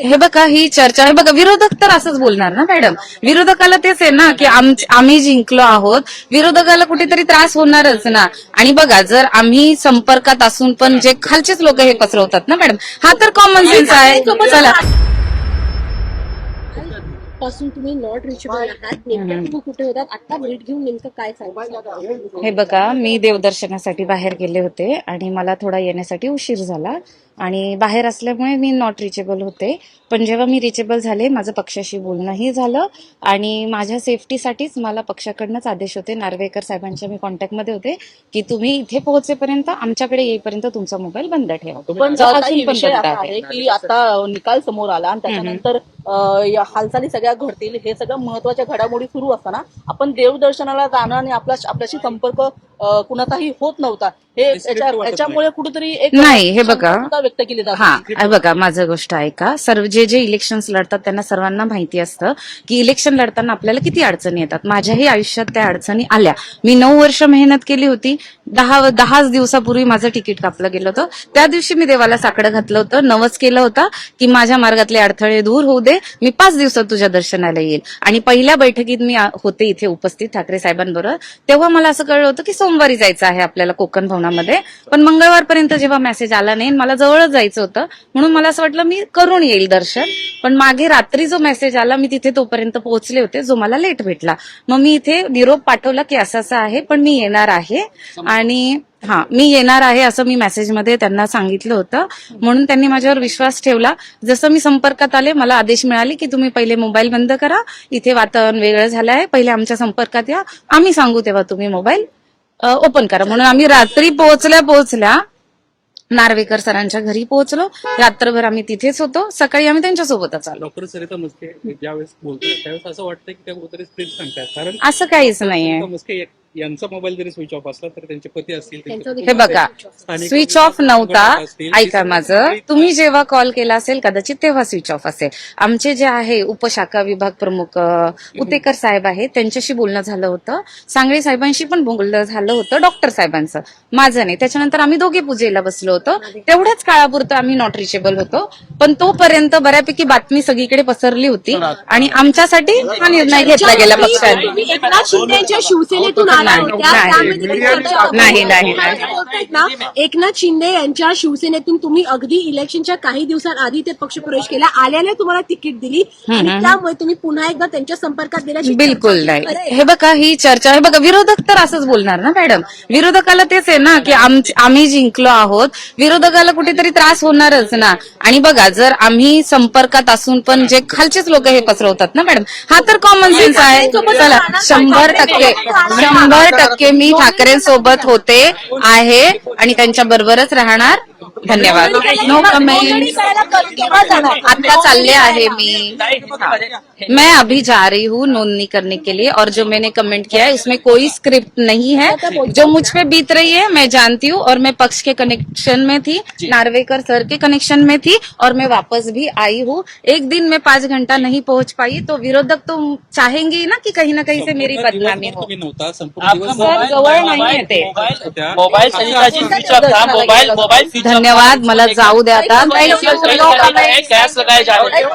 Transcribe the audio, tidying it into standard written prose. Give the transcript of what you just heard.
हे बघा ही चर्चा हे बघा विरोधक तर असंच बोलणार ना मॅडम. विरोधकाला तेच आहे ना की आम्ही जिंकलो आहोत. विरोधकाला कुठेतरी त्रास होणारच ना. आणि बघा जर आम्ही संपर्कात असून पण जे खालचेच लोक हे पसरवतात ना मॅडम, हा तर कॉमन सेन्स आहे. चला पासून तुम्ही नॉट रिचेबल आहात, नेमकं तुम्ही कुठे होतात, आता भेट घेऊन नेमकं काय सांगाल? हे बघा मी देवदर्शनासाठी बाहेर गेले होते आणि मला थोडा येण्यासाठी उशीर झाला आणि बाहेर असल्यामुळे मी नॉट रिचेबल होते. पण जेव्हा मी रिचेबल झाले माझं पक्षाशी बोलणंही झालं आणि माझ्या सेफ्टीसाठीच मला पक्षाकडनंच आदेश होते. नार्वेकर साहेबांच्या मी कॉन्टॅक्टमध्ये होते की तुम्ही इथे पोहोचेपर्यंत आमच्याकडे येईपर्यंत तुमचा मोबाईल बंद ठेवा. पण जो ताई, अजून पण विषय बंद असा आहे की आता निकाल समोर आला आणि त्याच्यानंतर या हालचाली सगळ्या घडतील, हे सगळं महत्वाच्या घडामोडी सुरू असताना आपण देवदर्शनाला जाणं आणि आपल्याशी संपर्क कुणाचाही होत नव्हता, हे याच्यामुळे कुठेतरी एक नाही, हे बघा. शंका व्यक्त केली जाते. हा हे बघा माझं गोष्ट ऐका. सर्व जे इलेक्शन्स लढतात त्यांना सर्वांना माहिती असतं की इलेक्शन लढताना आपल्याला किती अडचणी येतात. माझ्याही आयुष्यात त्या अडचणी आल्या. मी 9 वर्ष मेहनत केली होती. 10 दिवसापूर्वी माझं तिकीट कापलं गेलं होतं. त्या दिवशी मी देवाला साकडं घातलं होतं, नवस केलं होतं की माझ्या मार्गातले अडथळे दूर होऊ दे, मी 5 दिवसात तुझ्या दर्शनाला येईल. आणि पहिल्या बैठकीत मी होते इथे उपस्थित ठाकरे साहेबांबरोबर. तेव्हा मला असं कळलं होतं की सोमवारी जायचं आहे आपल्याला कोकण भवनामध्ये. पण मंगळवारपर्यंत जेव्हा मेसेज आला नाही, मला जवळच जायचं होतं म्हणून मला असं वाटलं मी करून येईल दर्शन. पण मागे रात्री जो मेसेज आला मी तिथे तोपर्यंत पोहोचले होते, जो मला लेट भेटला. मग मी इथे निरोप पाठवला की असं असं आहे पण मी येणार आहे आणि मी येणार आहे असं मी मेसेजमध्ये त्यांना सांगितलं होतं. म्हणून त्यांनी माझ्यावर विश्वास ठेवला. जसं मी संपर्कात आले मला आदेश मिळाले की तुम्ही पहिले मोबाईल बंद करा, इथे वातावरण वेगळं झालं आहे, पहिले आमच्या संपर्कात या, आम्ही सांगू तेव्हा तुम्ही मोबाईल ओपन करा. म्हणून आम्ही रात्री पोहोचल्या नार्वेकर सरांच्या घरी पोहोचलो. रात्रभर आम्ही तिथेच होतो. सकाळी आम्ही त्यांच्यासोबतच आलो. डॉक्टर सरिता म्हस्के ज्यावेळेस बोलतोय त्यावेळेस असं वाटतं की त्या कुठेतरी स्क्रीन सांगतात, कारण असं काहीच नाहीये. म्हस्के यांचा मोबाईल जरी स्विच ऑफ असला तर त्यांचे पती असतील, हे बघा स्विच ऑफ नव्हता. ऐका माझं, तुम्ही जेव्हा कॉल केला असेल कदाचित तेव्हा स्विच ऑफ असेल. आमचे जे आहे उपशाखा विभाग प्रमुख उतेकर साहेब आहेत त्यांच्याशी बोलणं झालं होतं. सांगळे साहेबांशी पण बोलणं झालं होतं, डॉक्टर साहेबांचं, माझं नाही. त्याच्यानंतर आम्ही दोघे पूजेला बसलो होतो. तेवढ्याच काळापुरतं आम्ही नॉट रिचेबल होतो. पण तोपर्यंत बऱ्यापैकी बातमी सगळीकडे पसरली होती आणि आमच्यासाठी हा निर्णय घेतला गेला पक्षाने. एकनाथ शिंदे यांच्या शिवसेनेतून आला होत्या, नाही एकनाथ शिंदे यांच्या शिवसेनेतून तुम्ही अगदी इलेक्शनच्या काही दिवसांआधी ते पक्ष प्रवेश केला, आल्याने तुम्हाला तिकीट दिली आणि त्यामुळे तुम्ही पुन्हा एकदा त्यांच्या संपर्कात गेल्याची बिलकुल नाही. हे बघा ही चर्चा हे बघा विरोधक तर असंच बोलणार ना मॅडम. विरोधकाला तेच आहे ना की आम्ही जिंकलो आहोत. विरोधकाला कुठेतरी त्रास होणारच ना. आणि बघा जर आम्ही संपर्कात असून पण जे खालचेच लोक हे पसरवतात ना मॅडम, हा तर कॉमन सेन्स आहे. चला 100% मी ठाकरेंसोबत होते आहे आणि त्यांच्या बरोबरच राहणार. धन्यवाद. No comment. आता चालले आहे मैं अभी जा रही हूँ नोंदनी करने के लिए और जो मैंने कमेंट किया है उसमें कोई स्क्रिप्ट नहीं है. जो मुझ पे बीत रही है मैं जानती हूँ और मैं पक्ष के कनेक्शन में थी, नार्वेकर सर के कनेक्शन में थी और मैं वापस भी आई हूँ. एक दिन में 5 घंटा नहीं पहुंच पाई तो विरोधक तो चाहेंगे ना कि कहीं ना कहीं से मेरी बदनामी हो. सर जवळ नाही येते. मोबाईल सरिताजी स्विच ऑफ था, मोबाईल स्विच ऑफ. धन्यवाद. मला जाऊ द्या आता. गैस लगाए जा रहे हैं.